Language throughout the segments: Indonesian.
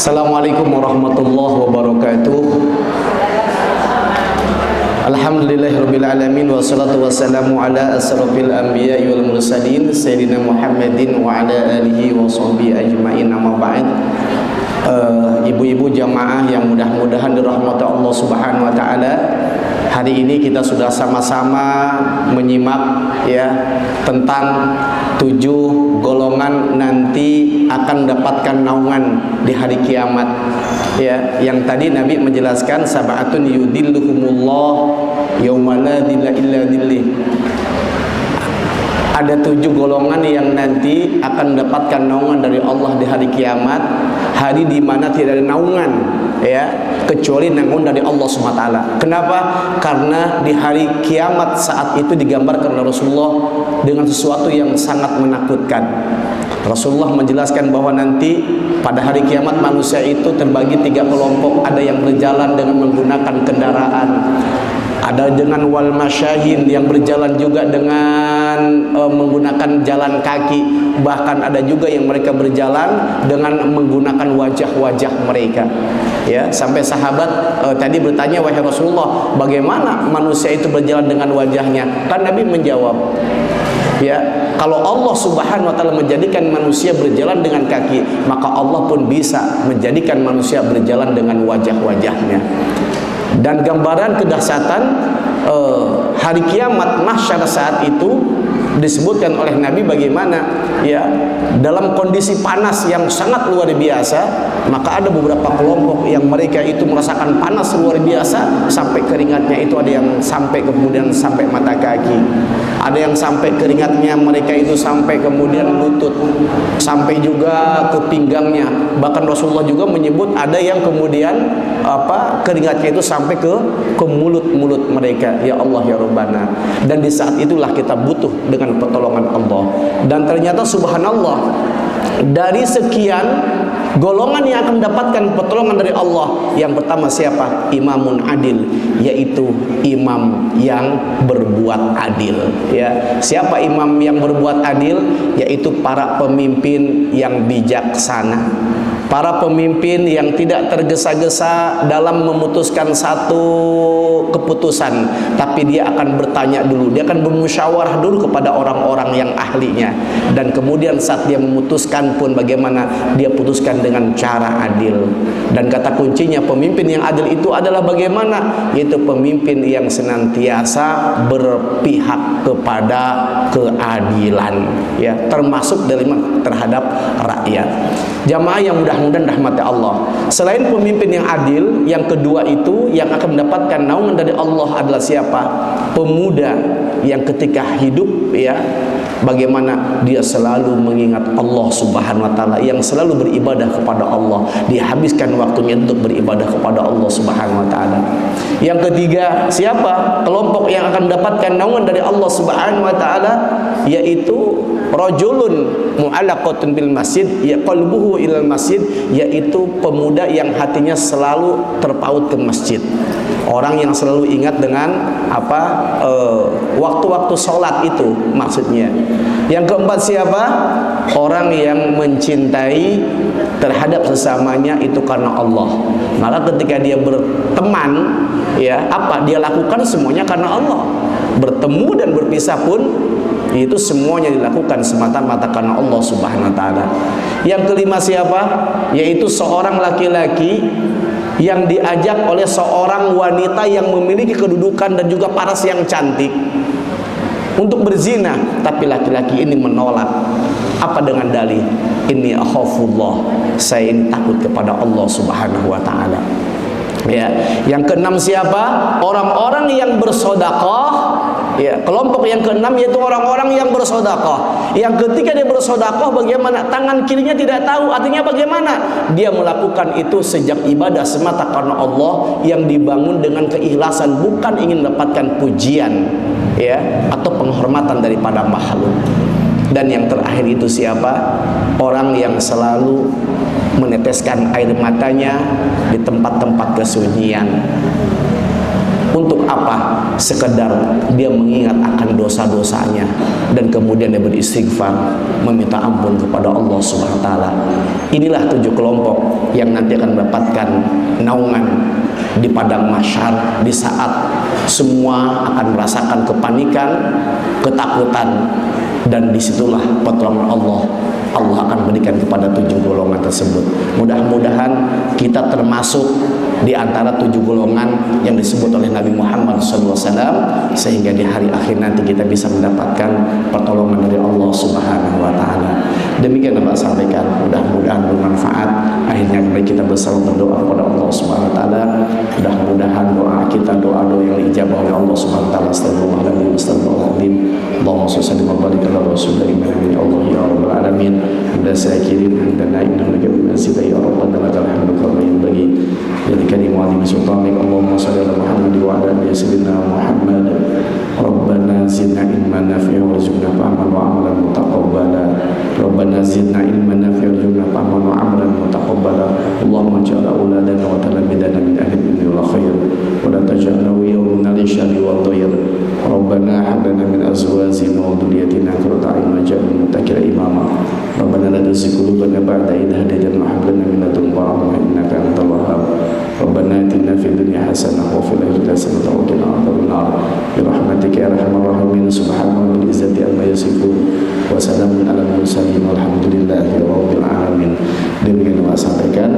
Assalamualaikum warahmatullahi wabarakatuh. Alhamdulillahirabbil alamin wassalatu wassalamu ala asrofil anbiya'i wal mursalin sayyidina Muhammadin wa ala alihi wa sahbihi ajmain, amma ba'd. Ibu-ibu jamaah yang mudah-mudahan dirahmati Allah Subhanahu wa taala, hari ini kita sudah sama-sama menyimak ya tentang 7 golongan nanti akan mendapatkan naungan di hari kiamat. Ya, yang tadi Nabi menjelaskan sab'atun yudilluhumullah yauma la dhilla illa dhillih. Ada 7 golongan yang nanti akan mendapatkan naungan dari Allah di hari kiamat, hari di mana tidak ada naungan ya kecuali naungan dari Allah SWT. Kenapa? Karena di hari kiamat saat itu digambarkan oleh Rasulullah dengan sesuatu yang sangat menakutkan. Rasulullah menjelaskan bahwa nanti pada hari kiamat manusia itu terbagi 3 kelompok. Ada yang berjalan dengan menggunakan kendaraan, ada dengan wal masyahin yang berjalan juga dengan menggunakan jalan kaki, bahkan ada juga yang mereka berjalan dengan menggunakan wajah-wajah mereka. Ya, sampai sahabat tadi bertanya, wahai Rasulullah, bagaimana manusia itu berjalan dengan wajahnya? Kan Nabi menjawab, ya, kalau Allah Subhanahu wa taala menjadikan manusia berjalan dengan kaki, maka Allah pun bisa menjadikan manusia berjalan dengan wajah-wajahnya. Dan gambaran kedahsyatan hari kiamat mahsyar saat itu disebutkan oleh Nabi bagaimana ya dalam kondisi panas yang sangat luar biasa, maka ada beberapa kelompok yang mereka itu merasakan panas luar biasa sampai keringatnya itu ada yang sampai kemudian sampai mata kaki, ada yang sampai keringatnya mereka itu sampai kemudian lutut, sampai juga ke pinggangnya. Bahkan Rasulullah juga menyebut ada yang kemudian keringatnya itu sampai ke mulut mereka. Ya Allah ya Rabbana. Dan di saat itulah kita butuh dengan pertolongan Allah. Dan ternyata subhanallah, dari sekian golongan yang akan mendapatkan pertolongan dari Allah, yang pertama siapa? Imamun adil, yaitu imam yang berbuat adil. Ya, siapa imam yang berbuat adil? Yaitu para pemimpin yang bijaksana, para pemimpin yang tidak tergesa-gesa dalam memutuskan satu keputusan, tapi dia akan bertanya dulu, dia akan bermusyawarah dulu kepada orang-orang yang ahlinya, dan kemudian saat dia memutuskan pun bagaimana dia putuskan dengan cara adil. Dan kata kuncinya pemimpin yang adil itu adalah bagaimana? Yaitu pemimpin yang senantiasa berpihak kepada keadilan, ya, termasuk terhadap rakyat. Jamaah yang mudah-mudahan rahmati Allah, selain pemimpin yang adil, yang kedua itu yang akan mendapatkan naungan dari Allah adalah siapa? Pemuda yang ketika hidup ya bagaimana dia selalu mengingat Allah Subhanahu wa taala, yang selalu beribadah kepada Allah, dia habiskan waktunya untuk beribadah kepada Allah Subhanahu wa taala. Yang ketiga siapa? Kelompok yang akan mendapatkan naungan dari Allah Subhanahu wa taala, yaitu rajulun mu'allaqatun bil masjid ya qalbuhu ilal masjid, yaitu pemuda yang hatinya selalu terpaut ke masjid. Orang yang selalu ingat dengan waktu-waktu sholat itu maksudnya. Yang keempat siapa? Orang yang mencintai terhadap sesamanya itu karena Allah. Maka ketika dia berteman ya dia lakukan semuanya karena Allah. Bertemu dan berpisah pun itu semuanya dilakukan semata-mata karena Allah Subhanahu wa taala. Yang kelima siapa? Yaitu seorang laki-laki yang diajak oleh seorang wanita yang memiliki kedudukan dan juga paras yang cantik untuk berzina, tapi laki-laki ini menolak. Apa dengan dalih? Inni akhafullah, saya ini takut kepada Allah Subhanahu wa taala. Ya, yang keenam siapa? Orang-orang yang bersedekah. Ya, kelompok yang keenam yaitu orang-orang yang bersedekah. Yang ketika dia bersedekah bagaimana? Tangan kirinya tidak tahu, artinya bagaimana? Dia melakukan itu sejak ibadah semata karena Allah, yang dibangun dengan keikhlasan, bukan ingin mendapatkan pujian ya atau penghormatan daripada makhluk. Dan yang terakhir itu siapa? Orang yang selalu meneteskan air matanya di tempat-tempat kesunyian. Untuk apa? sekedar dia mengingat akan dosa-dosanya dan kemudian dia beristighfar, meminta ampun kepada Allah Subhanahu wa taala. Inilah 7 kelompok yang nanti akan mendapatkan naungan di padang mahsyar di saat semua akan merasakan kepanikan, ketakutan, dan disitulah pertolongan Allah akan berikan kepada 7 golongan tersebut. Mudah-mudahan kita termasuk di antara 7 golongan yang disebut oleh Nabi Muhammad SAW, sehingga di hari akhir nanti kita bisa mendapatkan pertolongan dari Allah Subhanahu wa taala. Demikian yang Bapak sampaikan, mudah-mudahan bermanfaat. Akhirnya mari kita bersama berdoa kepada Allah Subhanahu wa taala. Mudah-mudahan doa kita doa-doa yang dijabah oleh Allah Subhanahu wa taala. Astagfirullahaladzim. Allahumma shalli wa barik ala rasulillah ya Allah ya rabbal alamin. Anda sakirin anda naibna laka bimasida ya rabbana lakal hamdu kama yanbaghi li kalimati sultanik. Allahumma shalli ala Muhammad wa ala ali sayyidina Muhammad. Rabbana zidna ilman nafi'an warzuqna fahman wa amalan mutaqabbala. Rabbana zidna ilman nafi'an warzuqna fahman wa amalan mutaqabbala. Allahumma ij'al auladana wa talamidana min ahli al-ilmi wal khair wa la taj'alna yawmina li syarri wa dhayr. Rabbana hab lana min azwajina wa dhurriyyatina qurrata a'yun waj'alna muttaqina imama. Rabbana la tuzigh qulubana ba'da idh hadaytana wa hab lana min ladunka rahmah innaka antal wahhab. Rabbana atina fid dunya hasanah wa fil akhirati hasanah wa qina adzaban nar. Bi rahmatika ya arhamar rahimin. Subhana rabbil izzati amma yasifun wa salamun alal mursalin walhamdulillahi rabbil alamin. Demikian yang saya sampaikan.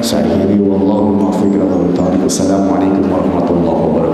Saya akhiri wallahu muwaffiq ila aqwamit thoriq. Assalamualaikum warahmatullahi wabarakatuh.